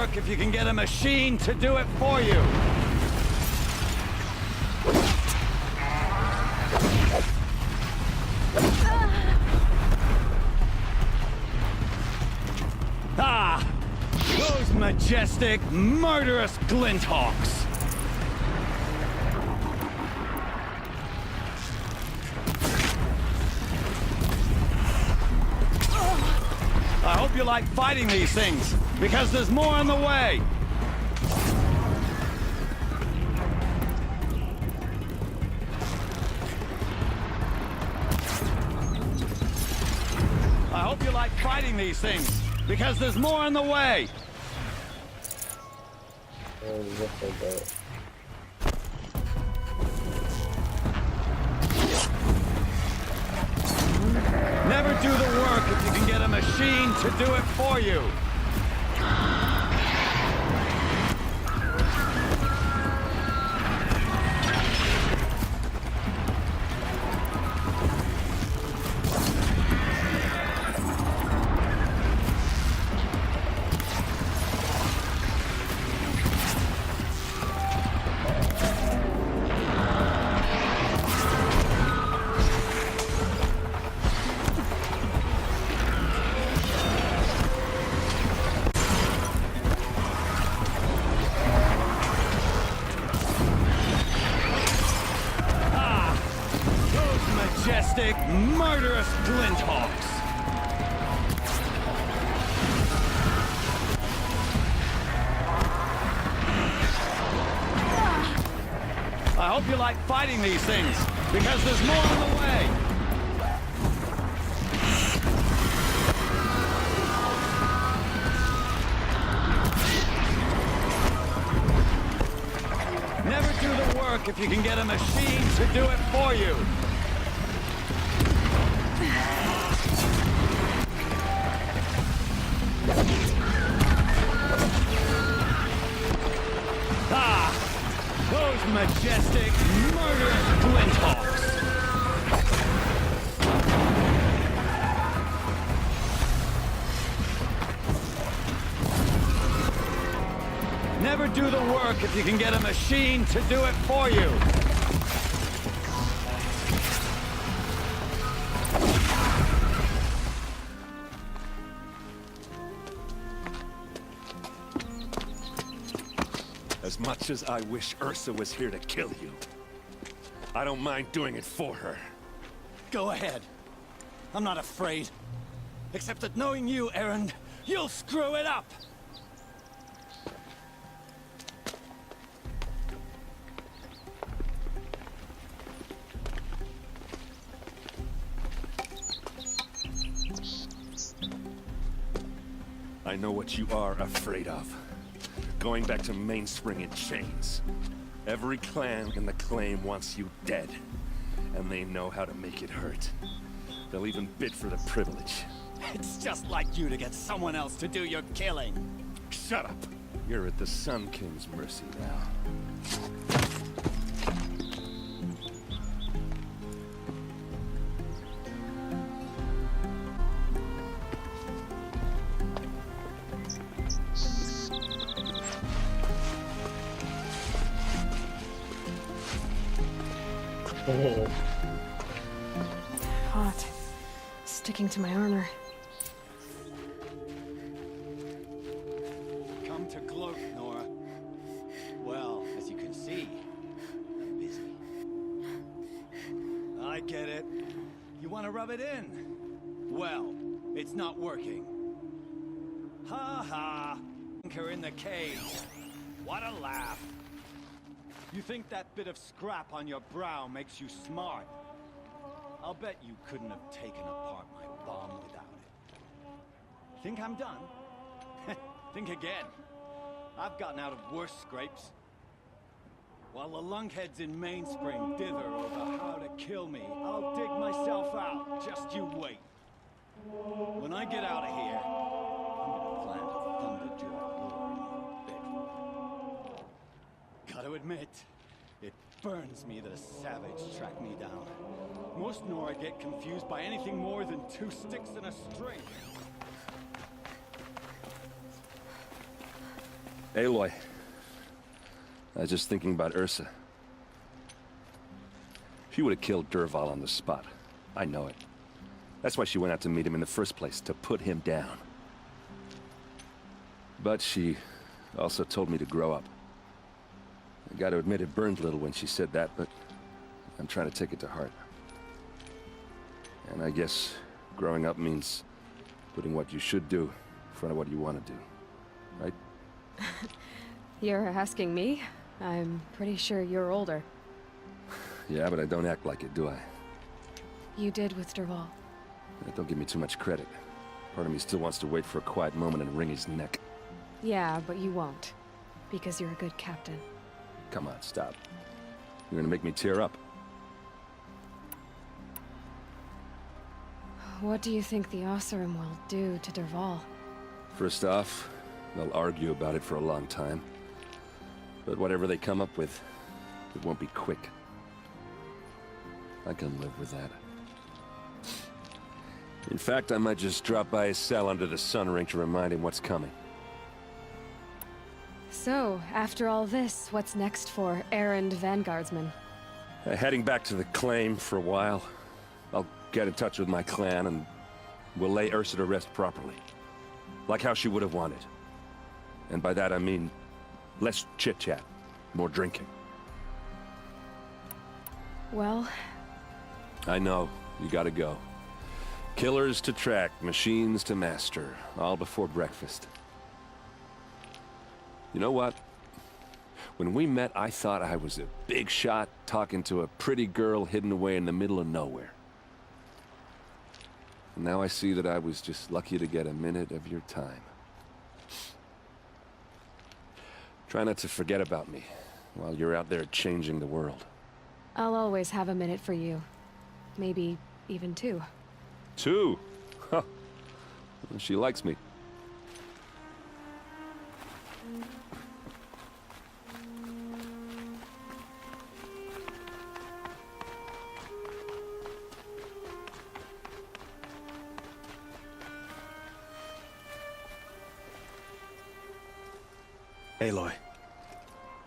work if you can get a machine to do it for you. Ah! Those majestic, murderous glinthawks! I hope you like fighting these things, because there's more on the way! I hope you like fighting these things, because there's more on the way! Never do the work if you can get a machine to do it for you. Majestic, murderous glinthawks! I hope you like fighting these things, because there's more on the way! Never do the work if you can get a machine to do it for you! Ah! Those majestic, murderous glinthawks! Never do the work if you can get a machine to do it for you! As much as I wish Ursa was here to kill you, I don't mind doing it for her. Go ahead. I'm not afraid. Except that knowing you, Aaron, you'll screw it up! I know what you are afraid of. Going back to Mainspring in chains. Every clan in the claim wants you dead, and they know how to make it hurt. They'll even bid for the privilege. It's just like you to get someone else to do your killing. Shut up! You're at the Sun King's mercy now. Hot. Sticking to my armor. Come to gloat, Nora. Well, as you can see, I'm busy. I get it. You want to rub it in? Well, it's not working. Ha ha! Anchor in the cage. What a laugh. You think that bit of scrap on your brow makes you smart? I'll bet you couldn't have taken apart my bomb without it. Think I'm done? Think again. I've gotten out of worse scrapes. While the lunkheads in Mainspring dither over how to kill me, I'll dig myself out. Just you wait. When I get out of here, I'm gonna plant a Thunderjaw lure in your bedroom. Gotta admit, it burns me that a savage tracked me down. Most Nora get confused by anything more than two sticks and a string. Aloy. I was just thinking about Ursa. She would have killed Dervahl on the spot. I know it. That's why she went out to meet him in the first place, to put him down. But she also told me to grow up. I gotta admit it burned a little when she said that, but I'm trying to take it to heart. And I guess growing up means putting what you should do in front of what you want to do. Right? You're asking me? I'm pretty sure you're older. Yeah, but I don't act like it, do I? You did with Dervahl. Don't give me too much credit. Part of me still wants to wait for a quiet moment and wring his neck. Yeah, but you won't. Because you're a good captain. Come on, stop. You're gonna make me tear up. What do you think the Oseram will do to Dervahl? First off, they'll argue about it for a long time. But whatever they come up with, it won't be quick. I can live with that. In fact, I might just drop by his cell under the sun ring to remind him what's coming. So, after all this, what's next for errand vanguardsman? Heading back to the claim for a while. I'll get in touch with my clan and we'll lay Ursa to rest properly. Like how she would have wanted. And by that I mean less chit-chat, more drinking. Well... I know, you gotta go. Killers to track, machines to master, all before breakfast. You know what? When we met, I thought I was a big shot talking to a pretty girl hidden away in the middle of nowhere. And now I see that I was just lucky to get a minute of your time. Try not to forget about me while you're out there changing the world. I'll always have a minute for you. Maybe even two. Two? Huh. She likes me. Aloy,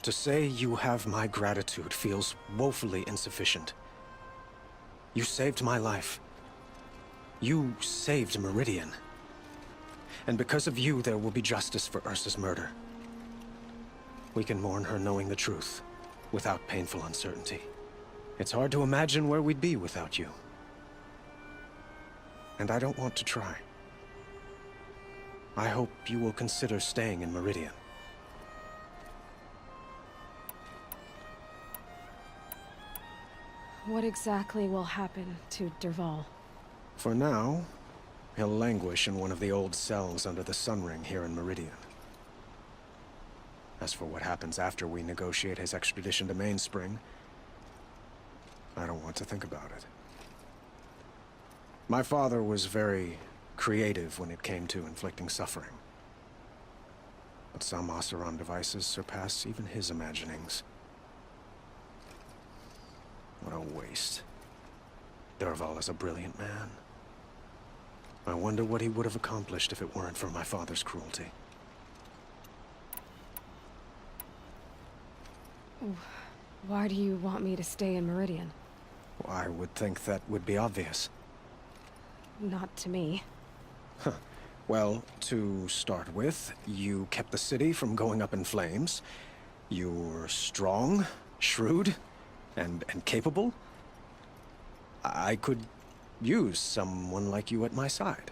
to say you have my gratitude feels woefully insufficient. You saved my life. You saved Meridian. And because of you, there will be justice for Ursa's murder. We can mourn her knowing the truth, without painful uncertainty. It's hard to imagine where we'd be without you. And I don't want to try. I hope you will consider staying in Meridian. What exactly will happen to Dervahl? For now, he'll languish in one of the old cells under the Sun Ring here in Meridian. As for what happens after we negotiate his extradition to Mainspring, I don't want to think about it. My father was very creative when it came to inflicting suffering. But some Oseram devices surpass even his imaginings. What a waste. Dervahl is a brilliant man. I wonder what he would have accomplished if it weren't for my father's cruelty. Why do you want me to stay in Meridian? Well, I would think that would be obvious. Not to me. Well, to start with, you kept the city from going up in flames. You were strong, shrewd, and capable. I could use someone like you at my side.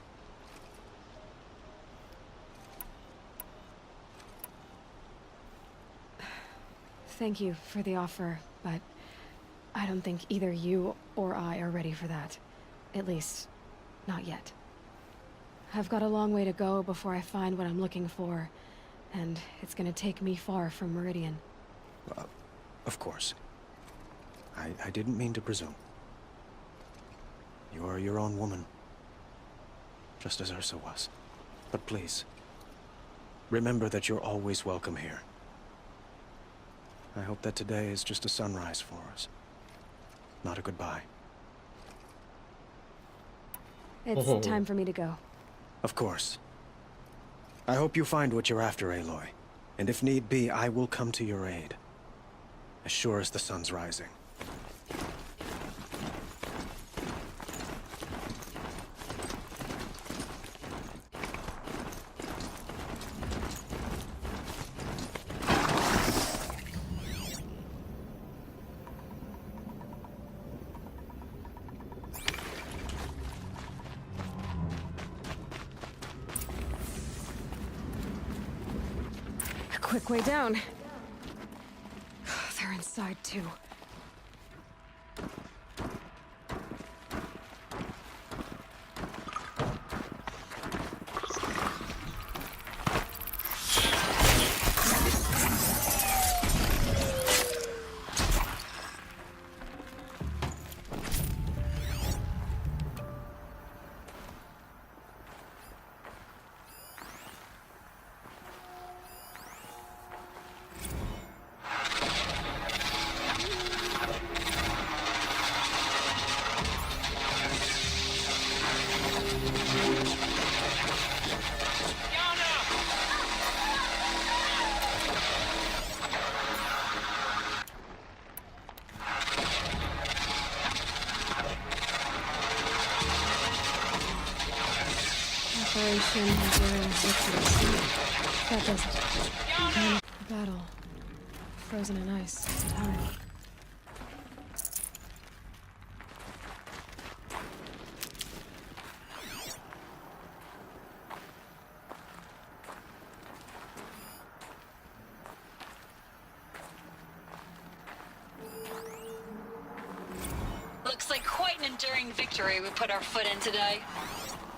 Thank you for the offer, but I don't think either you or I are ready for that. At least, not yet. I've got a long way to go before I find what I'm looking for, and it's gonna take me far from Meridian. Of course. I didn't mean to presume. You are your own woman, just as Ursa was. But please, remember that you're always welcome here. I hope that today is just a sunrise for us, not a goodbye. It's time for me to go. Of course. I hope you find what you're after, Aloy. And if need be, I will come to your aid. As sure as the sun's rising. Quick way down. They're inside too. Operation Enduring Victory. That does it. Battle. Frozen in ice. Time. Looks like quite an enduring victory we put our foot in today.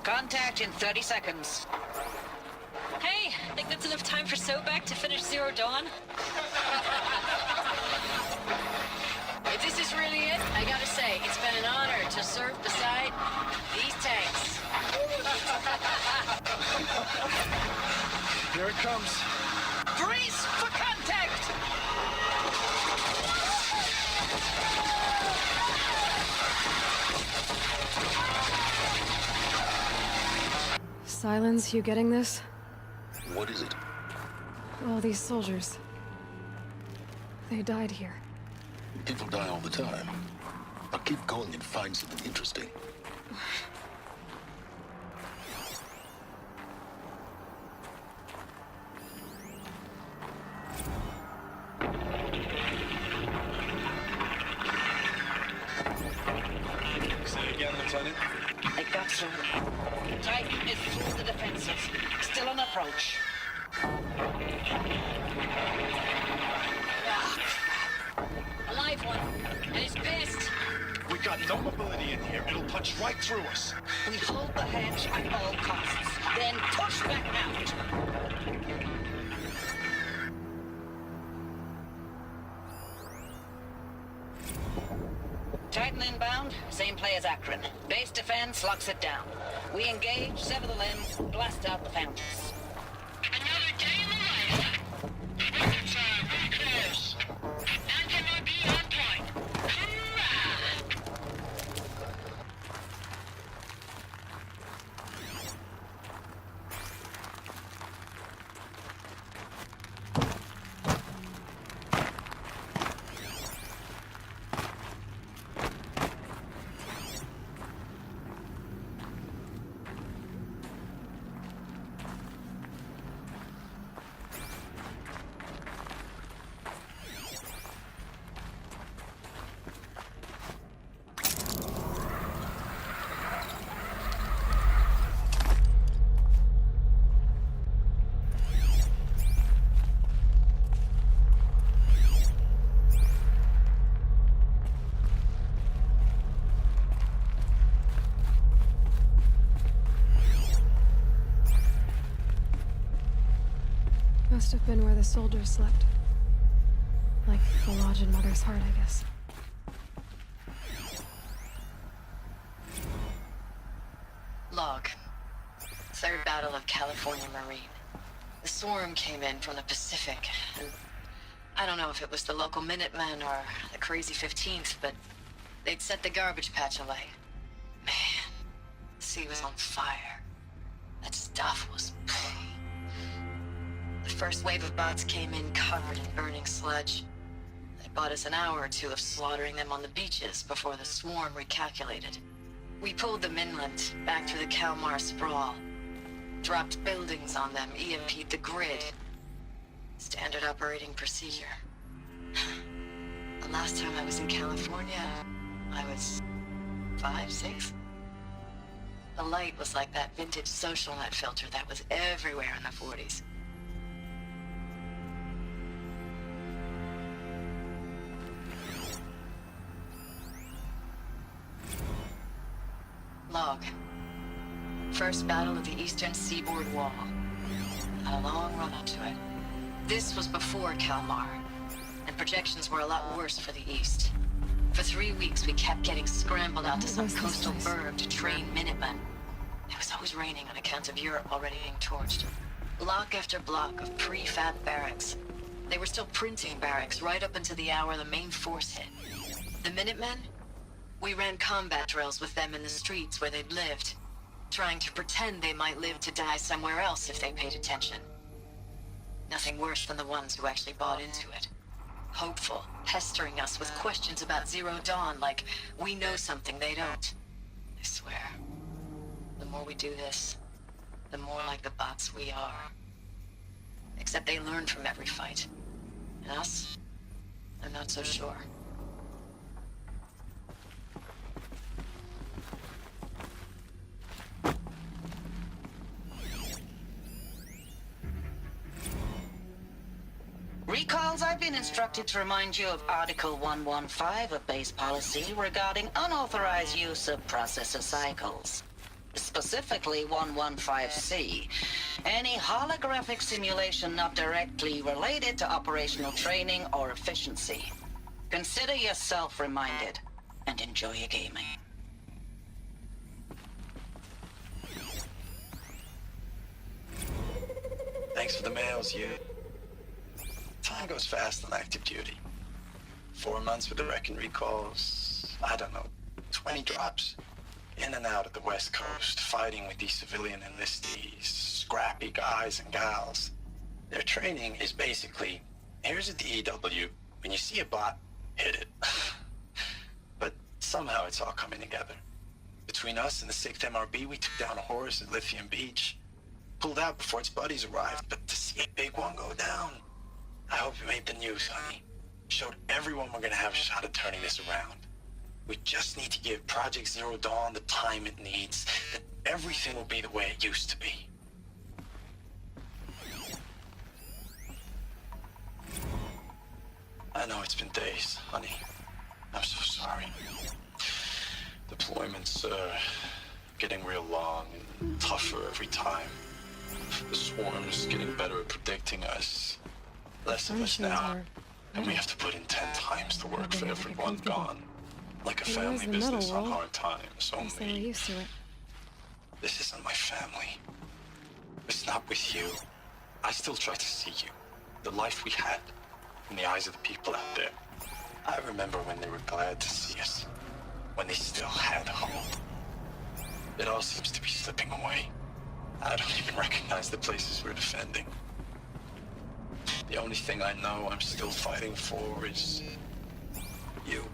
Contact in 30 seconds. Hey, think that's enough time for Sobek to finish Zero Dawn? If this is really it, I gotta say, it's been an honor to serve beside these tanks. Here it comes. Brace for contact! Silence, you getting this? What is it? All these soldiers. They died here. People die all the time. But keep going and find something interesting. Say again, Lieutenant. I got some. Titan is through the defenses. Still on approach. Ah, crap. A live one. And he's pissed. We got no mobility in here. It'll punch right through us. We hold the hedge at all costs. Then push back out. Titan inbound, same play as Akron. Base defense locks it down. We engage, sever the limbs, blast out the fountains. Another game alive! It's real close. Anthem be on point. Hoorah! Must have been where the soldiers slept. Like the lodge in Mother's Heart, I guess. Log. Third Battle of California Marine. The swarm came in from the Pacific, and I don't know if it was the local Minutemen or the crazy 15th, but they'd set the garbage patch alight. Man, the sea was on fire. That stuff was... The The first wave of bots came in covered in burning sludge. They bought us an hour or two of slaughtering them on the beaches before the swarm recalculated. We pulled them inland, back through the Kalmar sprawl. Dropped buildings on them, EMP'd the grid. Standard operating procedure. The last time I was in California, I was 5, 6. The light was like that vintage social net filter that was everywhere in the 40s. Log. First battle of the eastern seaboard wall. Had a long run up to it. This was before Kalmar, and projections were a lot worse for the east. For 3 weeks, we kept getting scrambled out to some coastal burg to train Minutemen. It was always raining on account of Europe already being torched. Block after block of prefab barracks. They were still printing barracks right up until the hour the main force hit. The Minutemen? We ran combat drills with them in the streets where they'd lived, trying to pretend they might live to die somewhere else if they paid attention. Nothing worse than the ones who actually bought into it. Hopeful, pestering us with questions about Zero Dawn like we know something they don't. I swear, the more we do this, the more like the bots we are. Except they learn from every fight. And us? I'm not so sure. Recalls, I've been instructed to remind you of Article 115 of base policy regarding unauthorized use of processor cycles. Specifically 115C. Any holographic simulation not directly related to operational training or efficiency. Consider yourself reminded, and enjoy your gaming. Thanks for the mails, you. Time goes fast on active duty. 4 months with the wreck and recalls, I don't know, 20 drops. In and out of the West Coast, fighting with these civilian enlistees, scrappy guys and gals. Their training is basically, here's a DEW, when you see a bot, hit it. But somehow it's all coming together. Between us and the 6th MRB, we took down a horse at Lithium Beach. Pulled out before its buddies arrived, but to see a big one go down, I hope you made the news, honey. Showed everyone we're gonna have a shot at turning this around. We just need to give Project Zero Dawn the time it needs, that everything will be the way it used to be. I know it's been days, honey. I'm so sorry. Deployments are getting real long and tougher every time. The swarm's getting better at predicting us. Less of us now. And we have to put in 10 times the work for everyone gone. Like a family business on hard times, only... used to it. This isn't my family. It's not with you. I still try to see you. The life we had. In the eyes of the people out there. I remember when they were glad to see us. When they still had hope. It all seems to be slipping away. I don't even recognize the places we're defending. The only thing I know I'm still fighting for is... you.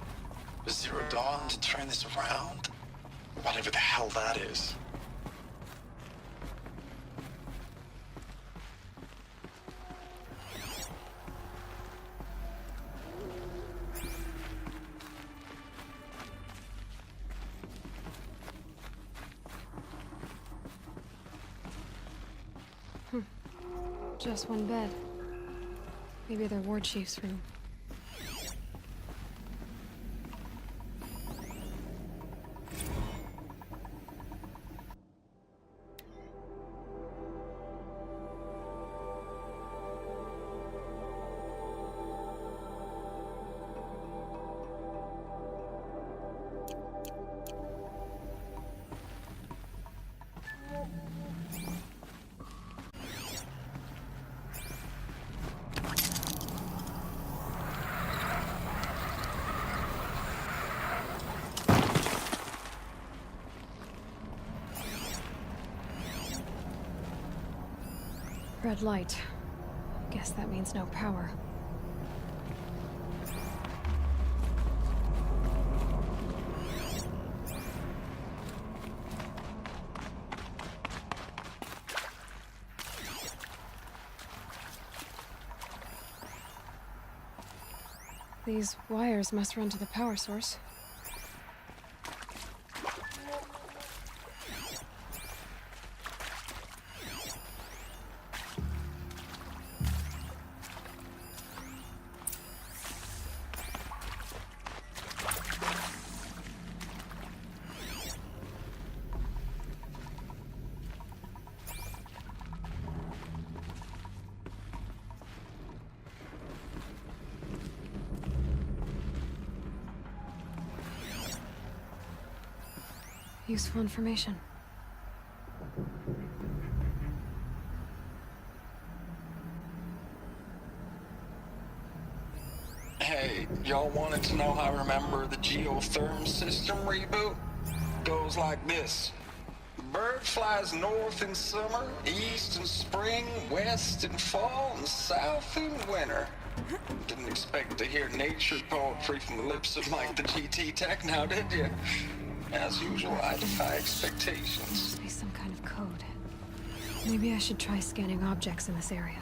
Zero Dawn to turn this around? Whatever the hell that is. Just one bed. Maybe their ward chief's room. Red light. Guess that means no power. These wires must run to the power source. Useful information. Hey, y'all wanted to know how I remember the geotherm system reboot? Goes like this. Bird flies north in summer, east in spring, west in fall, and south in winter. Didn't expect to hear nature poetry from the lips of Mike the GT Tech now, did you? As usual, I defy expectations. Must be some kind of code. Maybe I should try scanning objects in this area.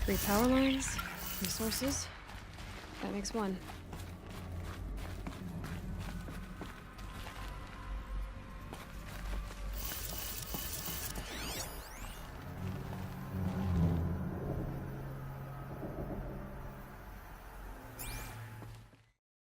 Three power lines, resources. That makes one.